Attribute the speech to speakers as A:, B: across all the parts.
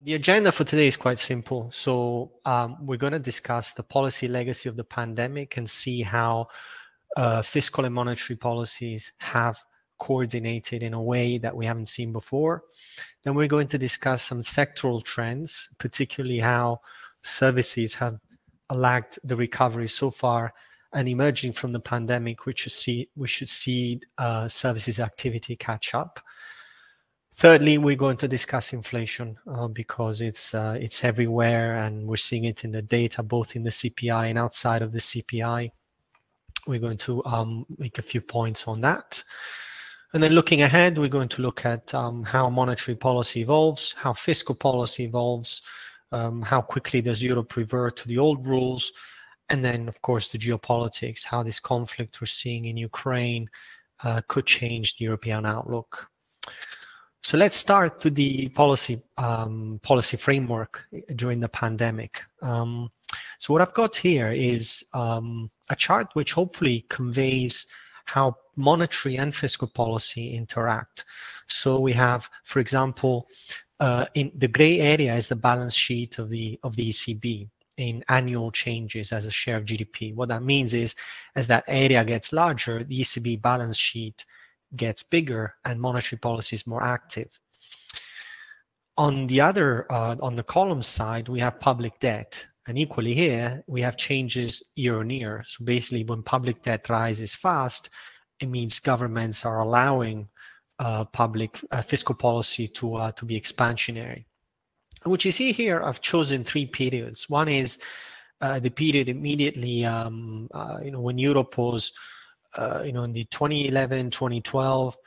A: The agenda for today is quite simple. So we're going to discuss the policy legacy of the pandemic and see how fiscal and monetary policies have coordinated in a way that we haven't seen before. Then we're going to discuss some sectoral trends, particularly how services have lagged the recovery so far, and emerging from the pandemic, we should see services activity catch up. Thirdly, we're going to discuss inflation because it's everywhere, and we're seeing it in the data, both in the CPI and outside of the CPI. We're going to make a few points on that. And then looking ahead, we're going to look at how monetary policy evolves, how fiscal policy evolves, how quickly does Europe revert to the old rules, and then, of course, the geopolitics, how this conflict we're seeing in Ukraine could change the European outlook. So let's start to the policy framework during the pandemic. So what I've got here is a chart which hopefully conveys how monetary and fiscal policy interact. So we have, for example, in the gray area is the balance sheet of the ECB in annual changes as a share of GDP. What that means is, as that area gets larger, the ECB balance sheet gets bigger and monetary policy is more active. On the other, on the column side, we have public debt. And equally here, we have changes year on year. So basically, when public debt rises fast, it means governments are allowing public fiscal policy to be expansionary. And what you see here, I've chosen three periods. One is the period immediately, when Europe was in the 2011, 2012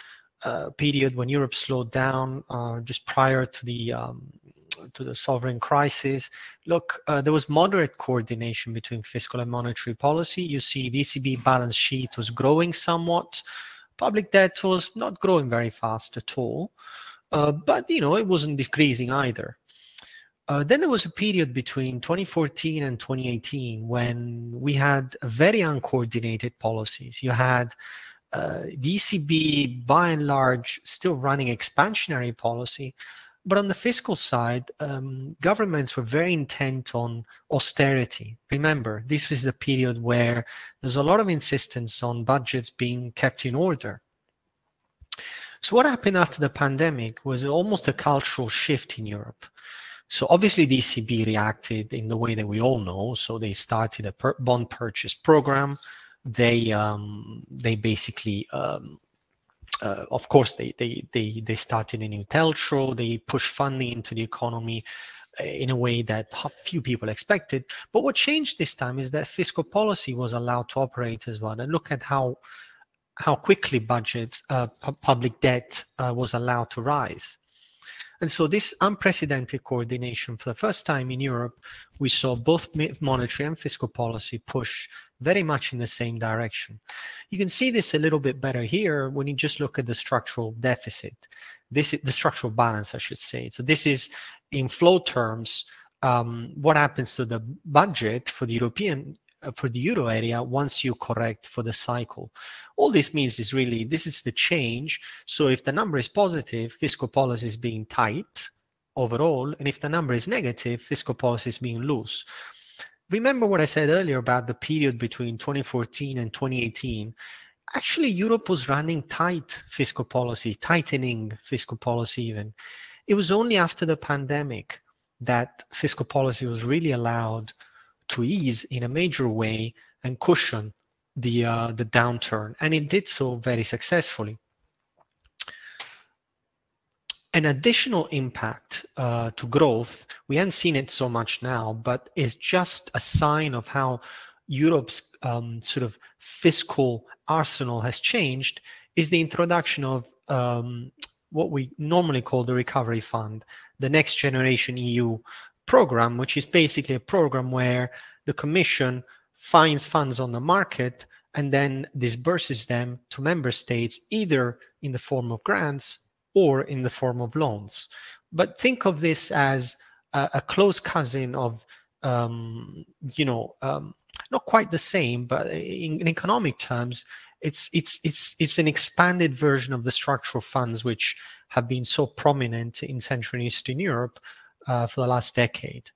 A: period, when Europe slowed down just prior to the sovereign crisis. Look, there was moderate coordination between fiscal and monetary policy. You see the ECB balance sheet was growing somewhat. Public debt was not growing very fast at all, but it wasn't decreasing either. Then there was a period between 2014 and 2018 when we had very uncoordinated policies. You had the ECB, by and large, still running expansionary policy, but on the fiscal side, governments were very intent on austerity. Remember, this was the period where there's a lot of insistence on budgets being kept in order. So what happened after the pandemic was almost a cultural shift in Europe. So obviously the ECB reacted in the way that we all know. So they started a bond purchase program. They basically, of course, they started a new TLTRO. They pushed funding into the economy in a way that few people expected. But what changed this time is that fiscal policy was allowed to operate as well. And look at how quickly public debt was allowed to rise. And so this unprecedented coordination, for the first time in Europe, we saw both monetary and fiscal policy push very much in the same direction. You can see this a little bit better here when you just look at the structural deficit. This is the structural balance, I should say. So this is, in flow terms, what happens to the budget for the euro area once you correct for the cycle. All this means is really, this is the change. So if the number is positive, fiscal policy is being tight overall. And if the number is negative, fiscal policy is being loose. Remember what I said earlier about the period between 2014 and 2018. Actually, Europe was running tight fiscal policy, tightening fiscal policy even. It was only after the pandemic that fiscal policy was really allowed to ease in a major way and cushion the downturn, and it did so very successfully. An additional impact to growth, we haven't seen it so much now, but is just a sign of how Europe's sort of fiscal arsenal has changed, is the introduction of what we normally call the Recovery Fund, the Next Generation EU program, which is basically a program where the Commission finds funds on the market and then disburses them to member states, either in the form of grants or in the form of loans. But think of this as a close cousin of, not quite the same, but in economic terms, it's an expanded version of the structural funds which have been so prominent in Central and Eastern Europe, for the last decade.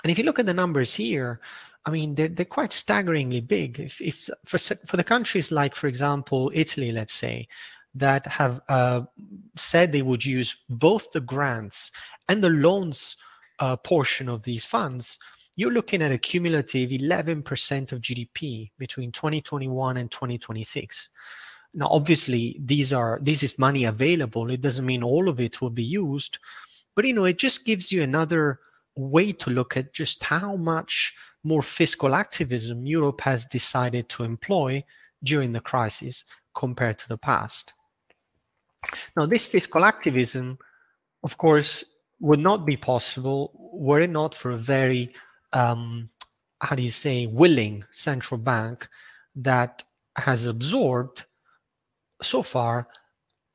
A: And if you look at the numbers here, I mean, they're quite staggeringly big. If for the countries like, for example, Italy, let's say, that have said they would use both the grants and the loans portion of these funds, you're looking at a cumulative 11% of GDP between 2021 and 2026. Now, obviously, this is money available. It doesn't mean all of it will be used, but it just gives you another way to look at just how much more fiscal activism Europe has decided to employ during the crisis compared to the past. Now, this fiscal activism, of course, would not be possible were it not for a very, willing central bank that has absorbed so far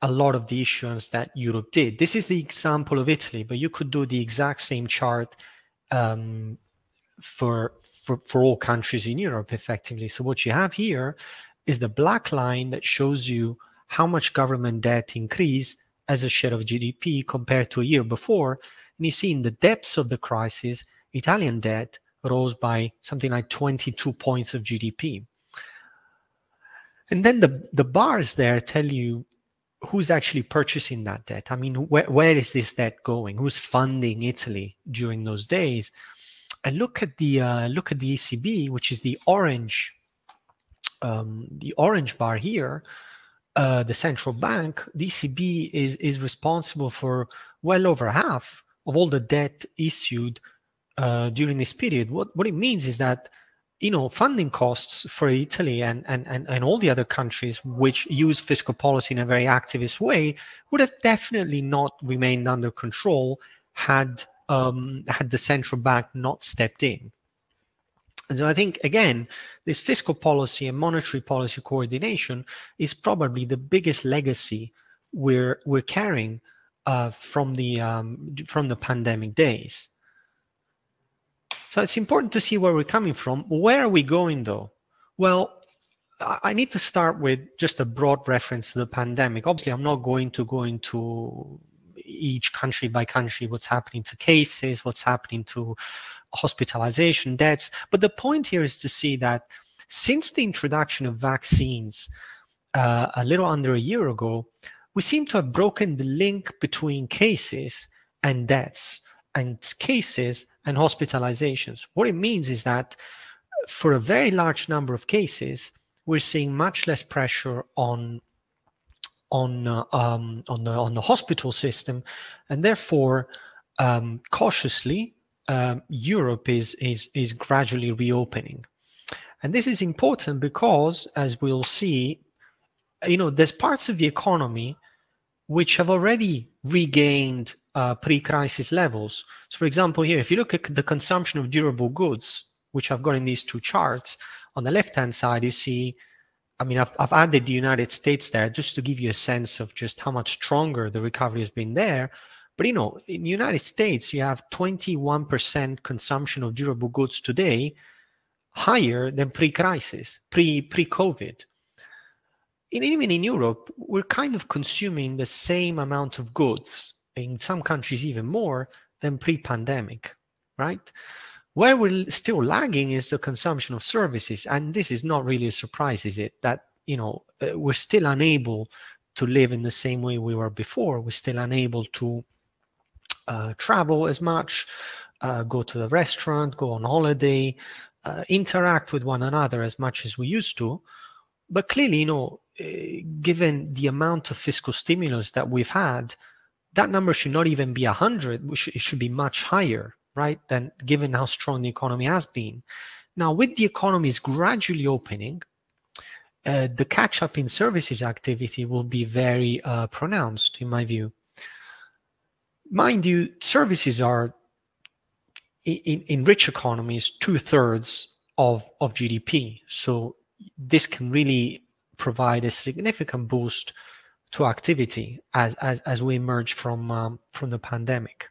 A: a lot of the issuance that Europe did. This is the example of Italy, but you could do the exact same chart for all countries in Europe, effectively. So what you have here is the black line that shows you how much government debt increased as a share of GDP compared to a year before. And you see in the depths of the crisis, Italian debt rose by something like 22 points of GDP. And then the bars there tell you who's actually purchasing that debt. I mean, where is this debt going? Who's funding Italy during those days? And look at the ECB, which is the orange bar here. The central bank, the ECB is responsible for well over half of all the debt issued during this period. What it means is that funding costs for Italy and all the other countries which use fiscal policy in a very activist way would have definitely not remained under control had the central bank not stepped in. And so I think, again, this fiscal policy and monetary policy coordination is probably the biggest legacy we're carrying from the pandemic days. So it's important to see where we're coming from. Where are we going, though? Well, I need to start with just a broad reference to the pandemic. Obviously, I'm not going to go into each country by country, what's happening to cases, what's happening to hospitalization, deaths. But the point here is to see that since the introduction of vaccines a little under a year ago, we seem to have broken the link between cases and deaths, and cases and hospitalizations. What it means is that for a very large number of cases, we're seeing much less pressure on the hospital system, and therefore, cautiously, Europe is gradually reopening. And this is important because, as we'll see, there's parts of the economy which have already regained pre-crisis levels. So, for example, here, if you look at the consumption of durable goods, which I've got in these two charts, on the left-hand side, you see, I mean, I've added the United States there just to give you a sense of just how much stronger the recovery has been there. But, in the United States, you have 21% consumption of durable goods today, higher than pre-crisis, pre-COVID. Even in Europe, we're kind of consuming the same amount of goods, in some countries even more, than pre-pandemic, right? Where we're still lagging is the consumption of services. And this is not really a surprise, is it? That, we're still unable to live in the same way we were before. We're still unable to travel as much, go to the restaurant, go on holiday, interact with one another as much as we used to. But clearly, given the amount of fiscal stimulus that we've had, that number should not even be 100. It should be much higher, right? Than given how strong the economy has been. Now, with the economies gradually opening, the catch-up in services activity will be very pronounced, in my view. Mind you, services are, in rich economies, 2/3 of GDP. So this can really provide a significant boost to activity as we emerge from the pandemic.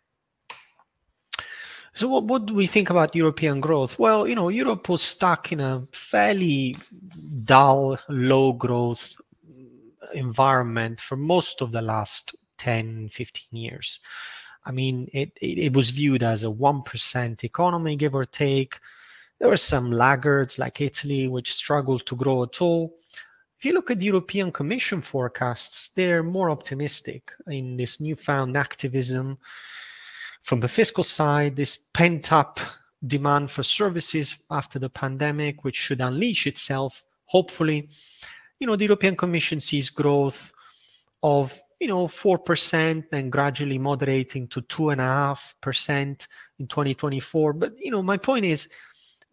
A: So what do we think about European growth? Well, Europe was stuck in a fairly dull, low growth environment for most of the last 10, 15 years. I mean, it was viewed as a 1% economy, give or take. There were some laggards like Italy, which struggled to grow at all. If you look at the European Commission forecasts, they're more optimistic in this newfound activism from the fiscal side, this pent-up demand for services after the pandemic, which should unleash itself, hopefully. The European Commission sees growth of 4% and gradually moderating to 2.5% in 2024. But my point is,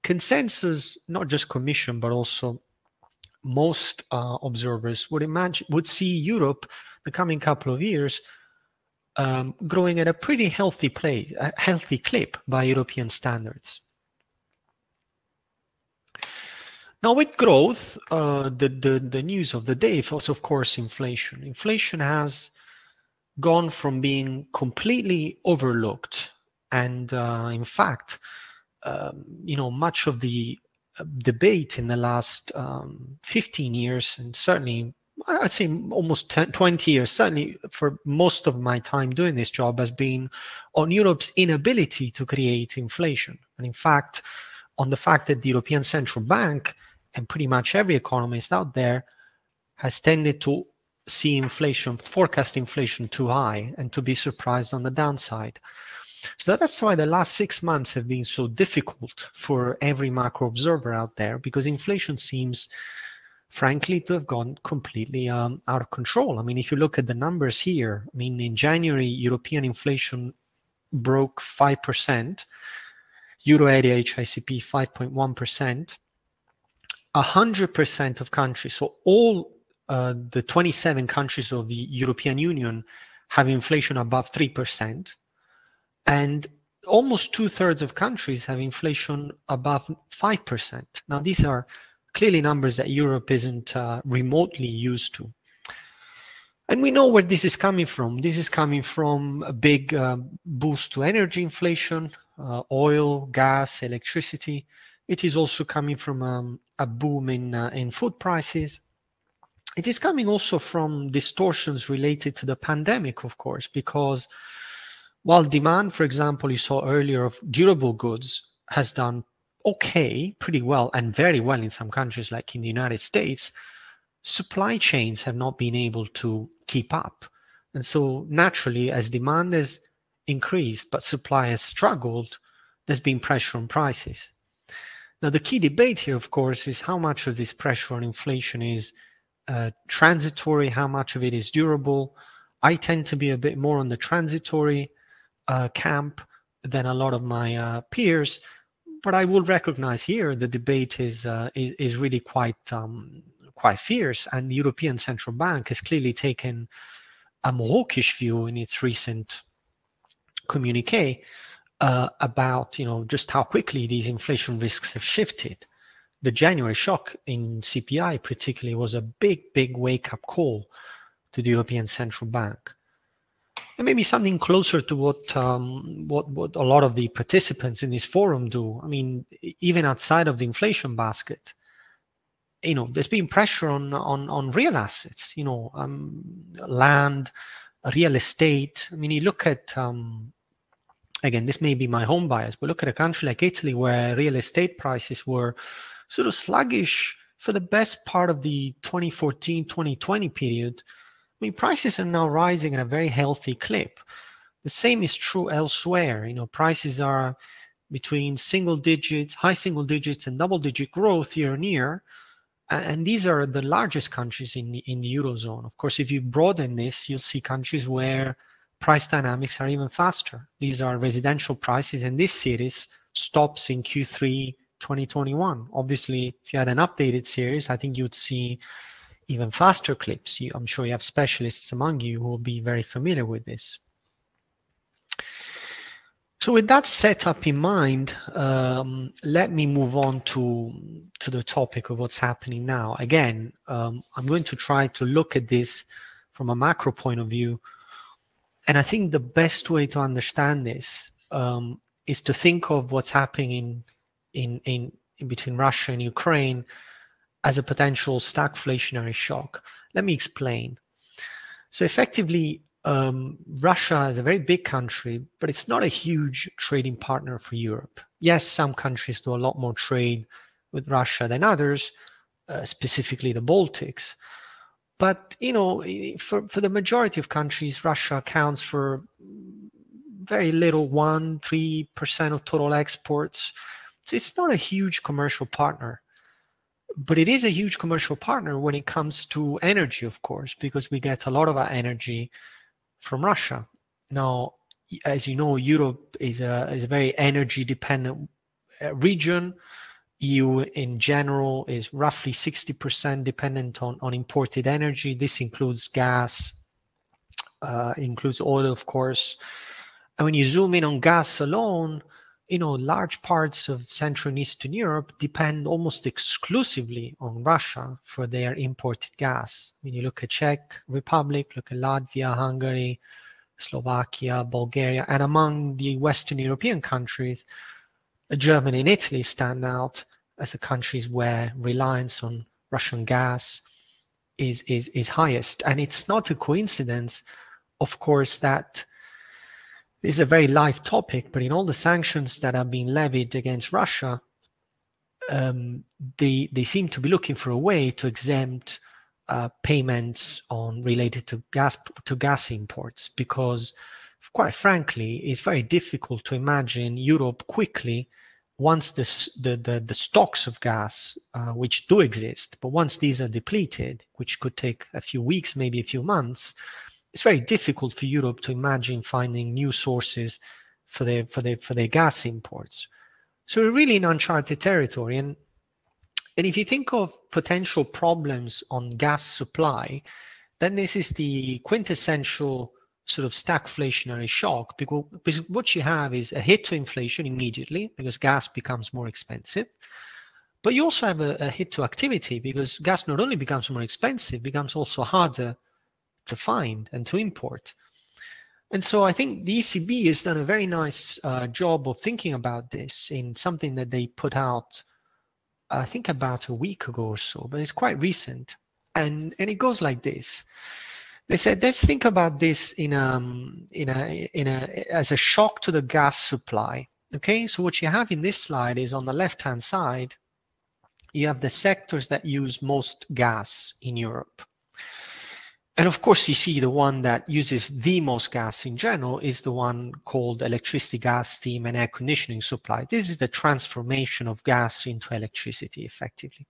A: consensus, not just Commission, but also most observers would see Europe the coming couple of years growing at a pretty healthy clip by European standards. Now, with growth, the news of the day was, of course, inflation. Inflation has gone from being completely overlooked, and in fact, much of the debate in the last 15 years, and certainly I'd say almost 20 years, certainly for most of my time doing this job, has been on Europe's inability to create inflation. And in fact, on the fact that the European Central Bank and pretty much every economist out there has tended to see inflation, forecast inflation too high, and to be surprised on the downside. So that's why the last 6 months have been so difficult for every macro observer out there, because inflation seems, frankly, to have gone completely out of control. I mean, if you look at the numbers here, I mean, in January, European inflation broke 5%, Euro area HICP 5.1%, 100% of countries, so all the 27 countries of the European Union have inflation above 3%, and almost 2/3 of countries have inflation above 5%. Now, these are clearly numbers that Europe isn't remotely used to. And we know where this is coming from. This is coming from a big boost to energy inflation, oil, gas, electricity. It is also coming from a boom in food prices. It is coming also from distortions related to the pandemic, of course, because while demand, for example, you saw earlier, of durable goods has done okay, pretty well, and very well in some countries like in the United States, supply chains have not been able to keep up. And so naturally, as demand has increased but supply has struggled, there's been pressure on prices. Now, the key debate here, of course, is how much of this pressure on inflation is transitory, how much of it is durable. I tend to be a bit more on the transitory camp than a lot of my peers, but I will recognize here the debate is really quite fierce, and the European Central Bank has clearly taken a more hawkish view in its recent communique about just how quickly these inflation risks have shifted. The January shock in CPI particularly was a big wake-up call to the European Central Bank. And maybe something closer to what a lot of the participants in this forum do. I mean, even outside of the inflation basket, there's been pressure on real assets, land, real estate. I mean, you look at, again, this may be my home bias, but look at a country like Italy where real estate prices were sort of sluggish for the best part of the 2014-2020 period. I mean, prices are now rising at a very healthy clip. The same is true elsewhere. Prices are between high single digits and double-digit growth year on year. And these are the largest countries in the Eurozone. Of course, if you broaden this, you'll see countries where price dynamics are even faster. These are residential prices, and this series stops in Q3 2021. Obviously, if you had an updated series, I think you'd see even faster clips. I'm sure you have specialists among you who will be very familiar with this. So with that setup in mind, let me move on to the topic of what's happening now. Again, I'm going to try to look at this from a macro point of view. And I think the best way to understand this is to think of what's happening in between Russia and Ukraine as a potential stagflationary shock. Let me explain. So effectively, Russia is a very big country, but it's not a huge trading partner for Europe. Yes, some countries do a lot more trade with Russia than others, specifically the Baltics. But, you know, for the majority of countries, Russia accounts for very little, 1-3% of total exports. So it's not a huge commercial partner. But it is a huge commercial partner when it comes to energy, of course, because we get a lot of our energy from Russia. Now, as you know, Europe is a very energy dependent region. EU in general is roughly 60% dependent on imported energy. This includes gas, includes oil, of course. And when you zoom in on gas alone, you know, large parts of Central and Eastern Europe depend almost exclusively on Russia for their imported gas. When you look at Czech Republic, look at Latvia, Hungary, Slovakia, Bulgaria, and among the Western European countries, Germany and Italy stand out as the countries where reliance on Russian gas is highest. And it's not a coincidence, of course, that this is a very live topic, but in all the sanctions that have been levied against Russia, they seem to be looking for a way to exempt payments related to gas imports, because quite frankly, it's very difficult to imagine Europe quickly, once the stocks of gas, which do exist, but once these are depleted, which could take a few weeks, maybe a few months, it's very difficult for Europe to imagine finding new sources for their gas imports. So we're really in uncharted territory. And if you think of potential problems on gas supply, then this is the quintessential sort of stagflationary shock, because what you have is a hit to inflation immediately because gas becomes more expensive. But you also have a hit to activity, because gas not only becomes more expensive, becomes also harder to find and to import. And so I think the ECB has done a very nice job of thinking about this in something that they put out, I think about a week ago or so, but it's quite recent. And it goes like this. They said, let's think about this as a shock to the gas supply. Okay, so what you have in this slide is, on the left-hand side, you have the sectors that use most gas in Europe. And of course, you see the one that uses the most gas in general is the one called electricity, gas, steam, and air conditioning supply. This is the transformation of gas into electricity, effectively.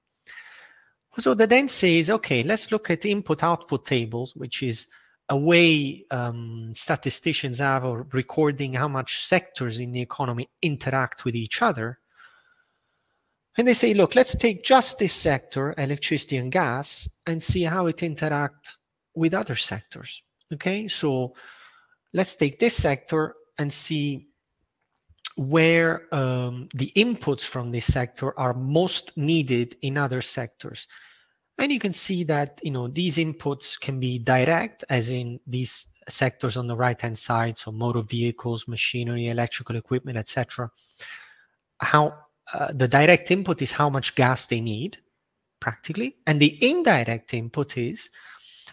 A: So that then says, okay, let's look at input-output tables, which is a way statisticians have of recording how much sectors in the economy interact with each other. And they say, look, let's take just this sector, electricity and gas, and see how it interacts with other sectors. Okay, so let's take this sector and see where the inputs from this sector are most needed in other sectors. And you can see that, you know, these inputs can be direct, as in these sectors on the right-hand side, so motor vehicles, machinery, electrical equipment, etc. How the direct input is how much gas they need, practically, and the indirect input is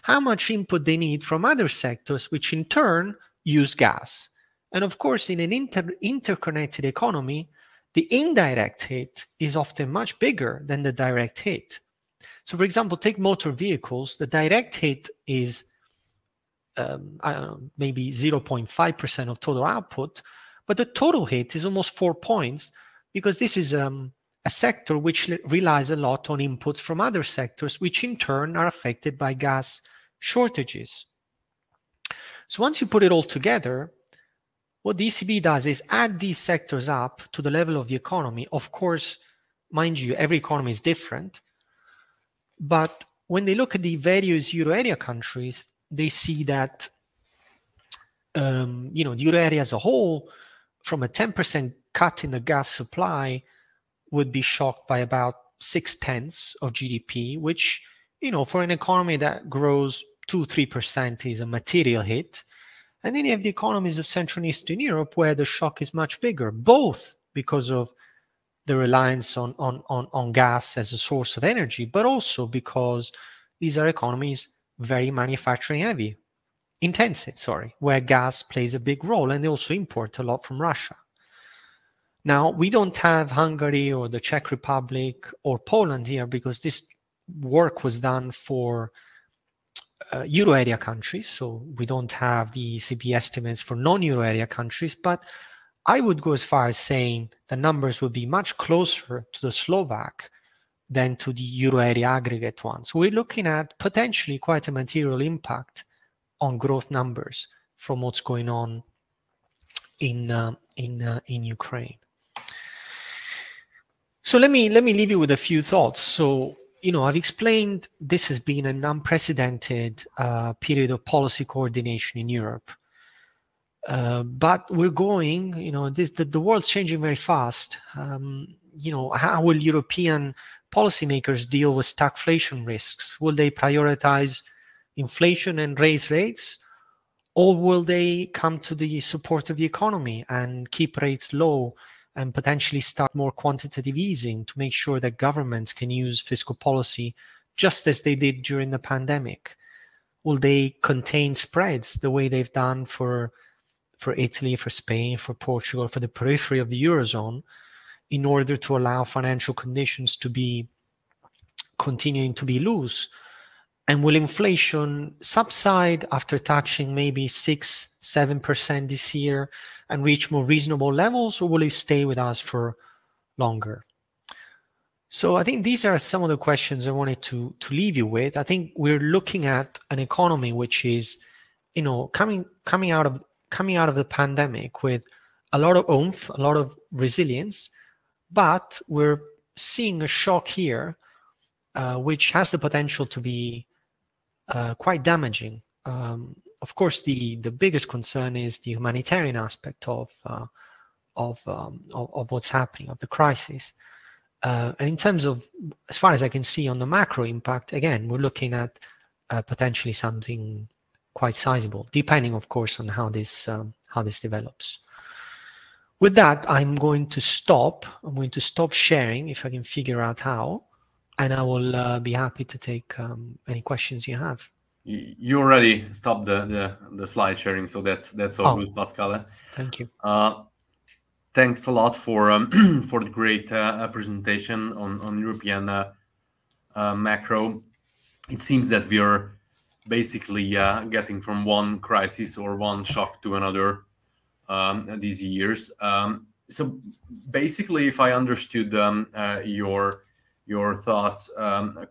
A: how much input they need from other sectors, which in turn use gas. And of course, in an interconnected economy, the indirect hit is often much bigger than the direct hit. So for example, take motor vehicles. The direct hit is, I don't know, maybe 0.5% of total output, but the total hit is almost 4 points, because this is a sector which relies a lot on inputs from other sectors, which in turn are affected by gas shortages. So once you put it all together, what the ECB does is add these sectors up to the level of the economy. Of course, mind you, every economy is different. But when they look at the various euro area countries, they see that, you know, the euro area as a whole, from a 10% cut in the gas supply, would be shocked by about 0.6 of GDP, which, you know, for an economy that grows 2-3% is a material hit. And then you have the economies of Central and Eastern Europe, where the shock is much bigger, both because of the reliance on gas as a source of energy, but also because these are economies very manufacturing heavy. intensive, where gas plays a big role, and they also import a lot from Russia. Now, we don't have Hungary or the Czech Republic or Poland here because this work was done for Euro area countries. So we don't have the ECB estimates for non-Euro area countries, but I would go as far as saying the numbers would be much closer to the Slovak than to the Euro area aggregate ones. We're looking at potentially quite a material impact on growth numbers from what's going on in Ukraine. So let me leave you with a few thoughts. So, I've explained this has been an unprecedented period of policy coordination in Europe. But we're going, the world's changing very fast. How will European policymakers deal with stagflation risks? Will they prioritize inflation and raise rates? Or will they come to the support of the economy and keep rates low and potentially start more quantitative easing to make sure that governments can use fiscal policy just as they did during the pandemic? Will they contain spreads the way they've done for Italy, for Spain, for Portugal, for the periphery of the Eurozone, in order to allow financial conditions to be continuing to be loose? And will inflation subside after touching maybe 6-7% this year and reach more reasonable levels, or will it stay with us for longer? So I think these are some of the questions I wanted to leave you with. I think we're looking at an economy which is, coming out of the pandemic with a lot of oomph, a lot of resilience, but we're seeing a shock here, which has the potential to be quite damaging. Of course, the biggest concern is the humanitarian aspect of what's happening, of the crisis. And in terms of, as far as I can see on the macro impact, again, we're looking at potentially something quite sizable, depending, of course, on how this develops. With that, I'm going to stop. I'm going to stop sharing if I can figure out how, and I will be happy to take any questions you have.
B: You already stopped the slide sharing, so that's all good, Pasquale.
A: Thank you.
B: Thanks a lot for for the great presentation on European macro. It seems that we are basically getting from one crisis or one shock to another these years. So basically, if I understood your thoughts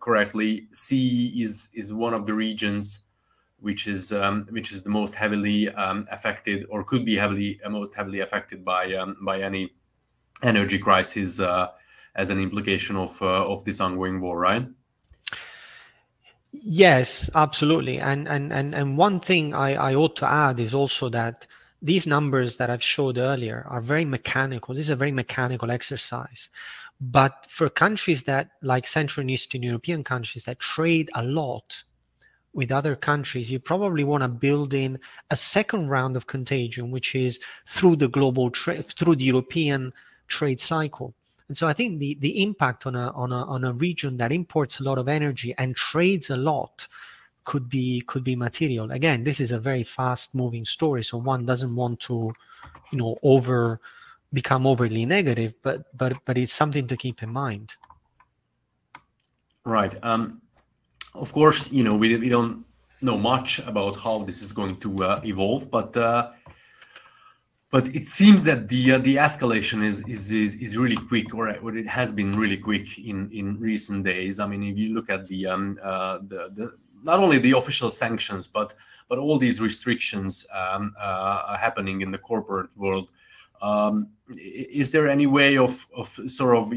B: correctly, CE is one of the regions which is the most heavily affected, or could be most heavily affected by any energy crisis as an implication of this ongoing war, right?
A: Yes, absolutely. And one thing I ought to add is also that these numbers that I've showed earlier are very mechanical. This is a very mechanical exercise. But for countries that, like Central and Eastern European countries that trade a lot with other countries, you probably want to build in a second round of contagion, which is through the global trade, through the European trade cycle. And so I think the impact on a region that imports a lot of energy and trades a lot could be material. Again, this is a very fast moving story, so one doesn't want to, become overly negative, but it's something to keep in mind.
B: Right. Of course, we don't know much about how this is going to evolve, but it seems that the escalation is really quick, or it has been really quick in recent days. I mean, if you look at the not only the official sanctions, but all these restrictions happening in the corporate world. Is there any way of sort of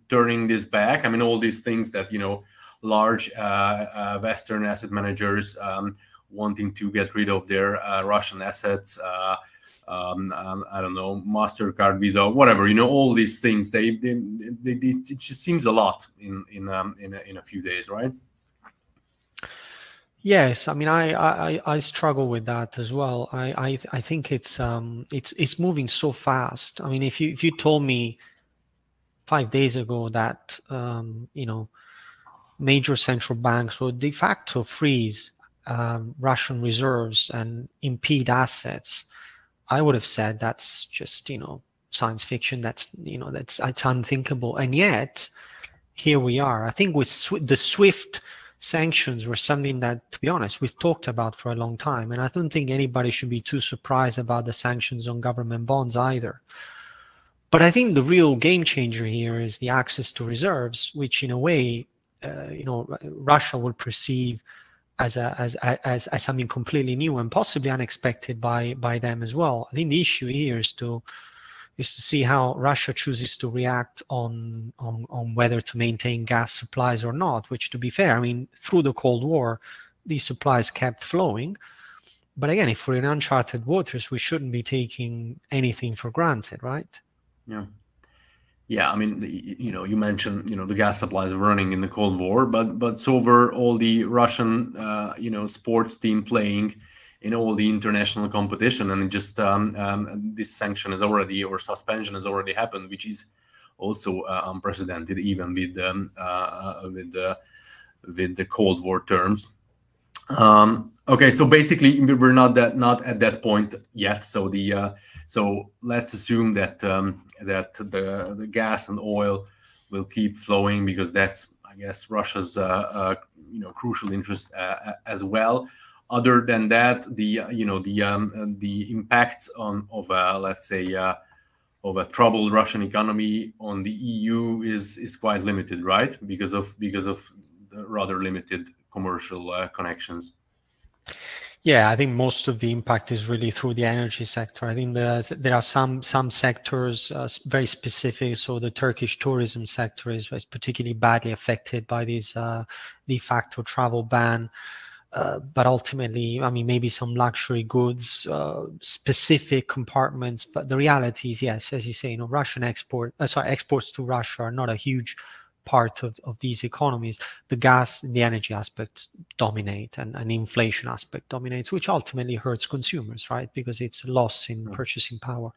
B: turning this back? I mean, all these things that large Western asset managers wanting to get rid of their Russian assets, I don't know, MasterCard, Visa, whatever, all these things. It just seems a lot in a few days, right?
A: Yes, I mean, I struggle with that as well. I think it's moving so fast. I mean, if you told me 5 days ago that major central banks will de facto freeze Russian reserves and impede assets, I would have said that's just, science fiction. That's, it's unthinkable. And yet, here we are. I think with the SWIFT sanctions were something that, to be honest, we've talked about for a long time. And I don't think anybody should be too surprised about the sanctions on government bonds either. But I think the real game changer here is the access to reserves, which in a way, Russia will perceive as something completely new and possibly unexpected by them as well. I think the issue here is to see how Russia chooses to react on whether to maintain gas supplies or not, which, to be fair, I mean, through the Cold War, these supplies kept flowing. But again, if we're in uncharted waters, we shouldn't be taking anything for granted, right?
B: Yeah. Yeah, I mean, you mentioned, the gas supplies were running in the Cold War, but so were all the Russian, sports team playing in all the international competition, and just this sanction has already, or suspension has already happened, which is also unprecedented, even with the Cold War terms. Okay, so basically we're not at that point yet. So so let's assume that that the gas and oil will keep flowing, because that's, I guess, Russia's crucial interest as well. Other than that, the impacts of let's say of a troubled Russian economy on the EU is quite limited, right? Because of the rather limited commercial connections.
A: Yeah, I think most of the impact is really through the energy sector. I think there are some sectors very specific. So the Turkish tourism sector is particularly badly affected by this de facto travel ban. But ultimately, I mean, maybe some luxury goods, specific compartments. But the reality is, yes, as you say, Russian exports to Russia are not a huge part of these economies. The gas and the energy aspects dominate, and the inflation aspect dominates, which ultimately hurts consumers, right? Because it's a loss in purchasing power.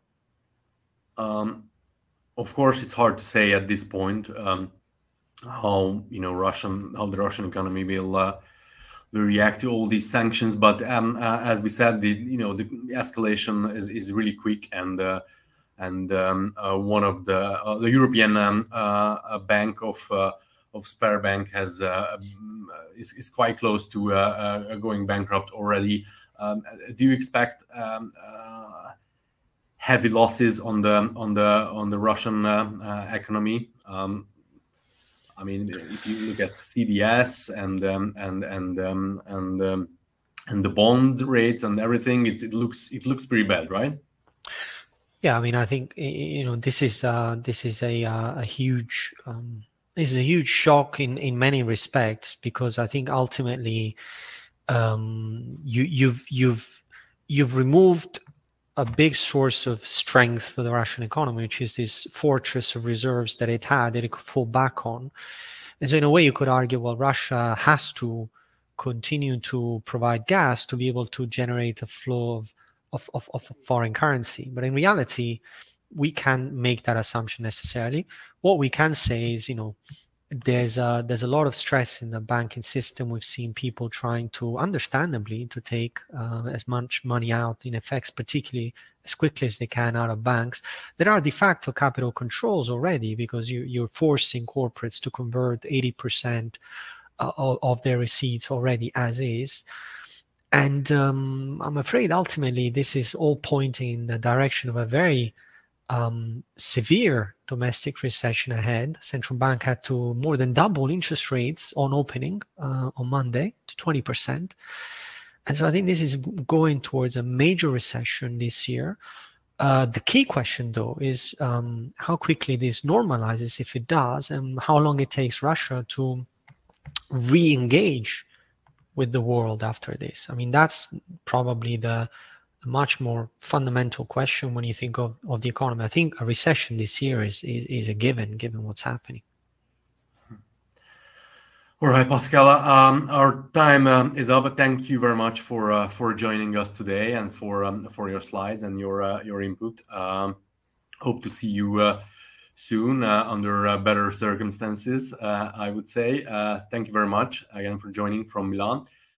B: Of course, it's hard to say at this point how the Russian economy will react to all these sanctions. But as we said, the escalation is really quick, and one of the European bank of Sberbank is quite close to going bankrupt already. Do you expect heavy losses on the Russian economy? I mean, if you look at CDS and the bond rates and everything, it looks pretty bad, right?
A: Yeah, I mean, I think this is a huge shock in many respects, because I think ultimately you've removed a big source of strength for the Russian economy, which is this fortress of reserves that it had that it could fall back on. And so in a way you could argue, well, Russia has to continue to provide gas to be able to generate a flow of foreign currency. But in reality, we can't make that assumption necessarily. What we can say is, there's a lot of stress in the banking system. We've seen people trying to, understandably, to take as much money out in FX, particularly as quickly as they can, out of banks. There are de facto capital controls already, because you're forcing corporates to convert 80% of their receipts already as is. And I'm afraid ultimately this is all pointing in the direction of a very severe domestic recession ahead. Central bank had to more than double interest rates on opening on Monday to 20%. And so I think this is going towards a major recession this year. The key question, though, is how quickly this normalizes, if it does, and how long it takes Russia to re-engage with the world after this. I mean, that's probably the much more fundamental question when you think of the economy. I think a recession this year is a given what's happening.
B: All right, Pasquale, our time is up. Thank you very much for joining us today, and for your slides and your input. Hope to see you soon under better circumstances, I would say. Thank you very much again for joining from Milan.